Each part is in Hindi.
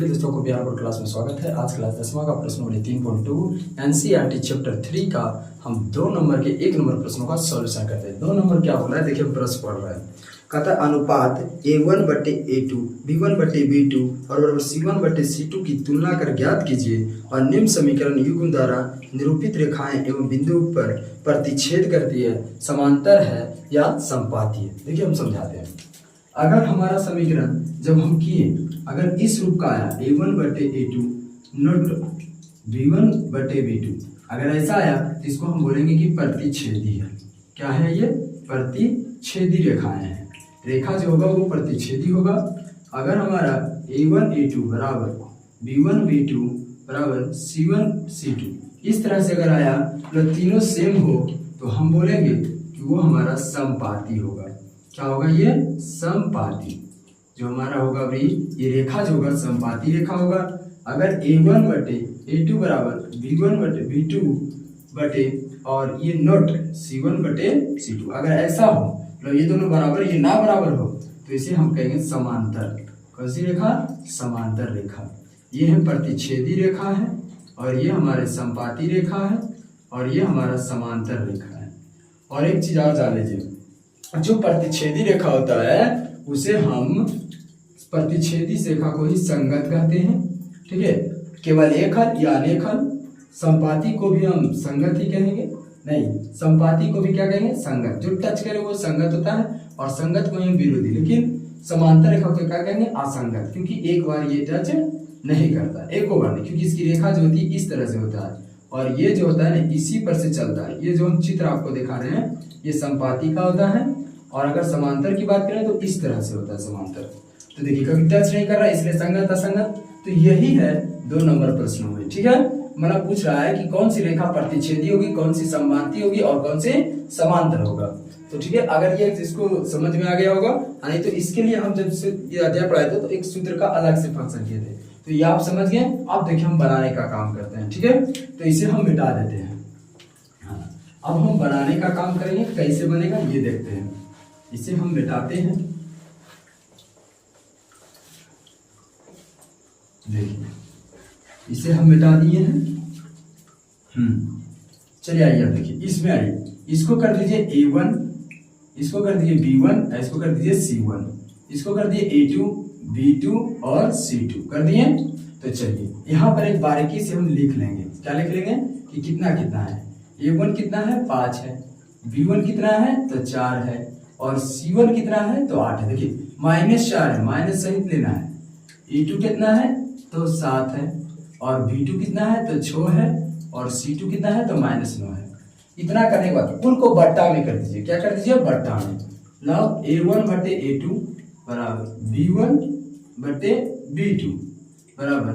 दोस्तों को बिहार बोर्ड क्लास में स्वागत है। आज क्लास 10वां का प्रश्न नंबर 3.2 एनसीईआरटी चैप्टर 3 का हम 2 नंबर के 1 नंबर प्रश्नों का सॉल्यूशन करते हैं। 2 नंबर क्या बोल रहा है, देखिए प्रश्न पढ़ रहा है। कहता अनुपात A1/A2 B1/B2 और बराबर C1/C2 की तुलना कर ज्ञात कीजिए और निम्न समीकरण युग्म द्वारा निरूपित रेखाएं एवं बिंदु पर प्रतिच्छेद करती है, समांतर है या संपाती है। देखिए हम समझाते हैं। अगर हमारा समीकरण जब हम किए, अगर इस रूप का आया A1/A2 नोट B1/B2, अगर ऐसा आया तो इसको हम बोलेंगे कि प्रतिच्छेदी है। क्या है ये? प्रतिच्छेदी रेखाएं हैं। रेखा जो होगा वो प्रतिच्छेदी होगा। अगर हमारा A1/A2 बराबर B1/B2 बराबर C1/C2 इस तरह से अगर आया तो तीनों सेम हो तो हम बोलेंगे कि वो हमारा समपाती होगा। क्या होगा? ये समपाती जो हमारा होगा भाई, ये रेखा जो होगा समपाती रेखा होगा। अगर A1/A2 बराबर B1/B2 बटे और ये नोट C1/C2 अगर ऐसा हो, मतलब ये दोनों बराबर ये ना बराबर हो, तो इसे हम कहेंगे समांतर। कौन सी रेखा? समांतर रेखा। ये है प्रतिच्छेदी रेखा है और ये हमारे समपाती रेखा है और ये हमारा समांतर रेखा है। और एक चीज और जान लीजिए, जो प्रतिच्छेदी रेखा होता है उसे हम प्रतिच्छेदी रेखा को ही संगत कहते हैं। ठीक है, केवल एक हल या अनेक हल। संपाती को भी हम संगत ही कहेंगे, नहीं संपाती को भी क्या कहेंगे? संगत। जो टच करे वो संगत होता है और संगत को हम विरोधी। लेकिन समांतर रेखा को क्या कहेंगे? असंगत, क्योंकि एक बार ये टच नहीं करता, एक बार नहीं, क्योंकि इसकी रेखा जो होती है इस तरह से होता है और ये जो होता है ना इसी पर से चलता है। ये जो हम चित्र आपको दिखा रहे हैं ये संपाती का होता है और अगर समांतर की बात करें तो इस तरह से होता है समांतर। तो देखिए कभी टच नहीं कर रहा इसलिए संगत असंगत। तो यही है 2 नंबर प्रश्नों में। ठीक है, मतलब पूछ रहा है कि कौन सी रेखा प्रतिच्छेदी होगी, कौन सी समपाती होगी और कौन सी समांतर होगा। तो ठीक है, अगर ये जिसको समझ में आ गया होगा, नहीं तो इसके लिए हम जब ये अध्याय पढ़ाए थे तो एक सूत्र का अलग से फंक्शन किए थे, तो ये आप समझ गए। अब देखिए हम बनाने का काम करते हैं। ठीक है, तो इसे हम मिटा देते हैं। अब हम बनाने का काम करेंगे। कैसे बनेगा ये देखते हैं। इसे हम मिटाते हैं। देखिए इसे हम मिटा दिए हैं। चलिए आइए अब देखिए इसमें आइए, इसको कर दीजिए A1, इसको कर दीजिए B1, इसको कर दीजिए C1, इसको कर दिए A2 B2 और C2 कर दिए। तो चलिए यहाँ पर एक बारीकी से हम लिख लेंगे। क्या लिख लेंगे कि कितना कितना है। A1 कितना है? 5 है। B1 कितना है? तो 4 है। और C1 कितना है? तो 8 है। देखिए -4 है, माइनस सहित लेना है। A2 कितना है? तो 7 है। और B2 कितना है? तो 6 है। और C2 कितना है? तो -9 है। इतना करने के बाद उनको बट्टा में कर दीजिए। क्या कर दीजिए? बट्टा में। मतलब A1/A2 बराबर B1/B2 बराबर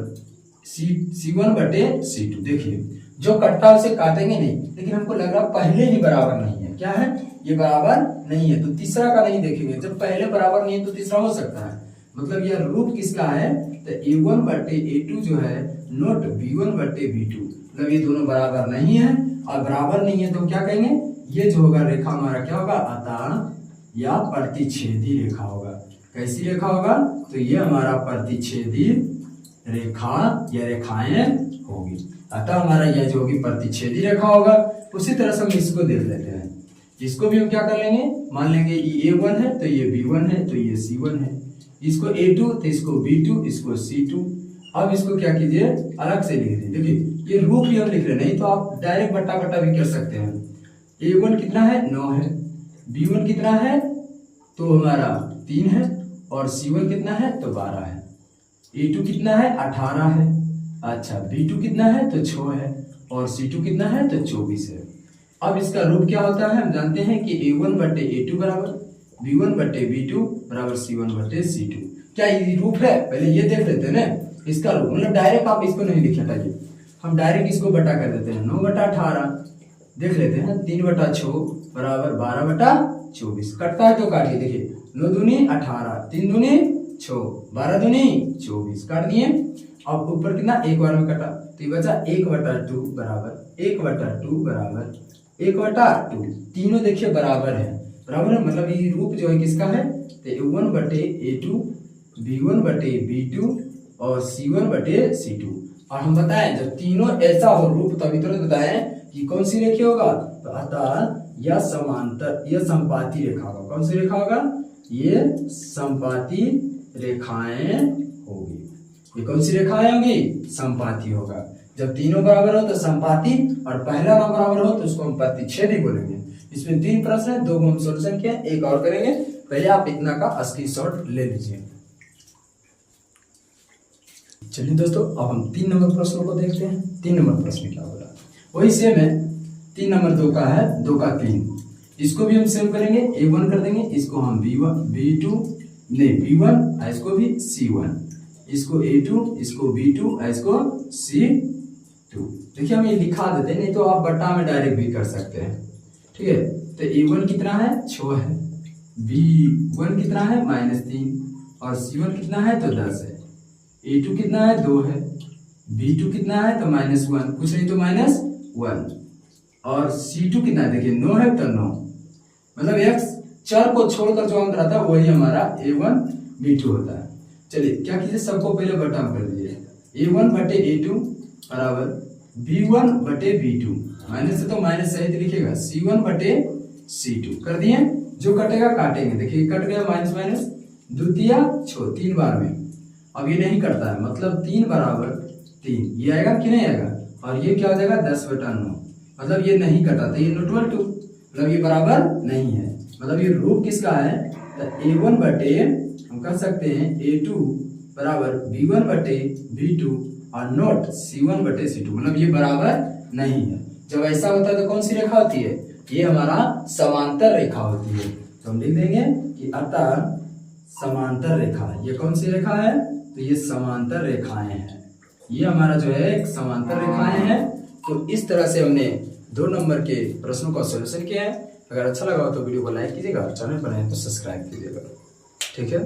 C1/C2। देखिए जो कट्टा उसे काटेंगे नहीं, लेकिन हमको लग रहा पहले ही बराबर नहीं है। क्या है? ये बराबर नहीं है, तो तीसरा का नहीं देखेंगे। जब पहले बराबर नहीं है तो तीसरा हो सकता है। मतलब यह रूप किसका है? तो A1/A2 जो है नोट B1/B2, मतलब ये दोनों बराबर नहीं है। और बराबर नहीं है तो क्या कहेंगे? ये जो होगा रेखा हमारा क्या होगा? अतः या प्रतिच्छेदी रेखा होगा। कैसी रेखा होगा? तो ये हमारा प्रतिच्छेदी रेखा या रेखाएं होगी। अतः हमारा यह जो होगी प्रतिच्छेदी रेखा होगा। उसी तरह से हम इसको देख लेते हैं। इसको भी हम क्या कर लेंगे? मान लेंगे ये A1 है तो ये B1 है तो ये C1 है। इसको A2 तो इसको B2, इसको C2। अब इसको क्या कीजिए? अलग से लिख दीजिए। देखिए ये रूप ही हम लिख रहे, नहीं तो आप डायरेक्ट बट्टा बट्टा भी कर सकते हैं। A1 कितना है? 9 है। B1 कितना है? तो हमारा 3 है। और C1 कितना है? तो 12 है। A2 कितना है? 18 है। अच्छा B2 कितना है? तो 6 है। और C2 कितना है? तो 24 है। अब इसका रूप क्या होता है? हम जानते हैं कि A1/A2 बराबर B1/B2 बराबर C1/C2। क्या ये रूप है? पहले ये देख लेते हैं ना इसका रूप। मतलब डायरेक्ट आप इसको नहीं लिख हटाइए, हम डायरेक्ट इसको बटा कर देते हैं। 9/18 देख लेते हैं। 3/6 बराबर 12/24। कटता है तो काटिए। देखिए 9 दूनी 18, 3 दूनी 6, 12 दूनी 24 काट दिए। अब ऊपर कितना? एक बार में कटा तो ये बचा 1/2 बराबर 1/2 बराबर 1/2। तीनों देखिए बराबर है, बराबर है। मतलब ये रूप जो है किसका है? तो A1/A2 B1/B2 और C1/C2। और हम बताएं जब तीनों ऐसा हो रूप तभी तुरंत बताएं कि कौन सी रेखा होगा। तो अतः यह समांतर, यह संपाती रेखा होगा। कौन सी रेखा होगा? ये संपाती रेखाएं होगी। ये कौन सी रेखाएं होगी? संपाती होगा। जब तीनों बराबर हो तो संपाती, और पहला ना बराबर हो तो उसको हम प्रतिच्छेदी बोलेंगे। इसमें 3 प्रश्न है, 2 को हम सोल्यूशन किया, एक और करेंगे। पहले आप इतना का स्क्रीनशॉट ले लीजिए। चलिए दोस्तों, अब हम 3 नंबर प्रश्नों को देखते हैं। 3 नंबर प्रश्न क्या बोला, वही सेम है। 3 नंबर 2 का है, 2 का 3। इसको भी हम सेम करेंगे, A1 कर देंगे, इसको हम B1 B2 नहीं B1, इसको भी C1, इसको A2, इसको B2, इसको C2। देखिए हम ये लिखा देते हैं, नहीं तो आप बट्टा में डायरेक्ट भी कर सकते हैं। ठीक है, तो A1 कितना है? 6 है। B1 कितना है? -3। और C1 कितना है? तो 10 है। A2 कितना है? 2 है। B2 कितना है? तो -1, कुछ नहीं तो -1। और C2 कितना है? देखिए 9 है तो 9, मतलब x चर को छोड़कर जो अंक रहता है वही हमारा A1 B2 होता है। चलिए क्या कीजिए, सबको पहले बटा कर दीजिए। A1/A2 बराबर B1/B2, माइनस से तो माइनस सहित लिखेगा, C1/C2 कर दिए। जो कटेगा काटेंगे, देखिए कट गया, माइनस माइनस द्वितीय छो 3 बार में। अब ये नहीं करता है, मतलब 3 बराबर 3, ये आएगा कि नहीं आएगा? और ये क्या हो जाएगा? 10/9, मतलब ये नहीं कटा तो ये नोट 2, मतलब ये बराबर नहीं है। मतलब ये रूप किसका है? तो A1/, हम कह सकते हैं A2 बराबर B1/B2 और नोट C1/C2, मतलब ये बराबर नहीं है। जब ऐसा होता है तो कौन सी रेखा होती है? ये हमारा समांतर रेखा होती है। तो हम लिख देंगे कि अतः समांतर रेखा, ये कौन सी रेखा है? तो ये समांतर रेखाएं हैं। ये हमारा जो है एक समांतर रेखाएं हैं। तो इस तरह से हमने 2 नंबर के प्रश्नों का सॉल्यूशन किया है। अगर अच्छा लगा हो तो वीडियो को लाइक कीजिएगा, चैनल पर नए तो सब्सक्राइब कीजिएगा। ठीक है।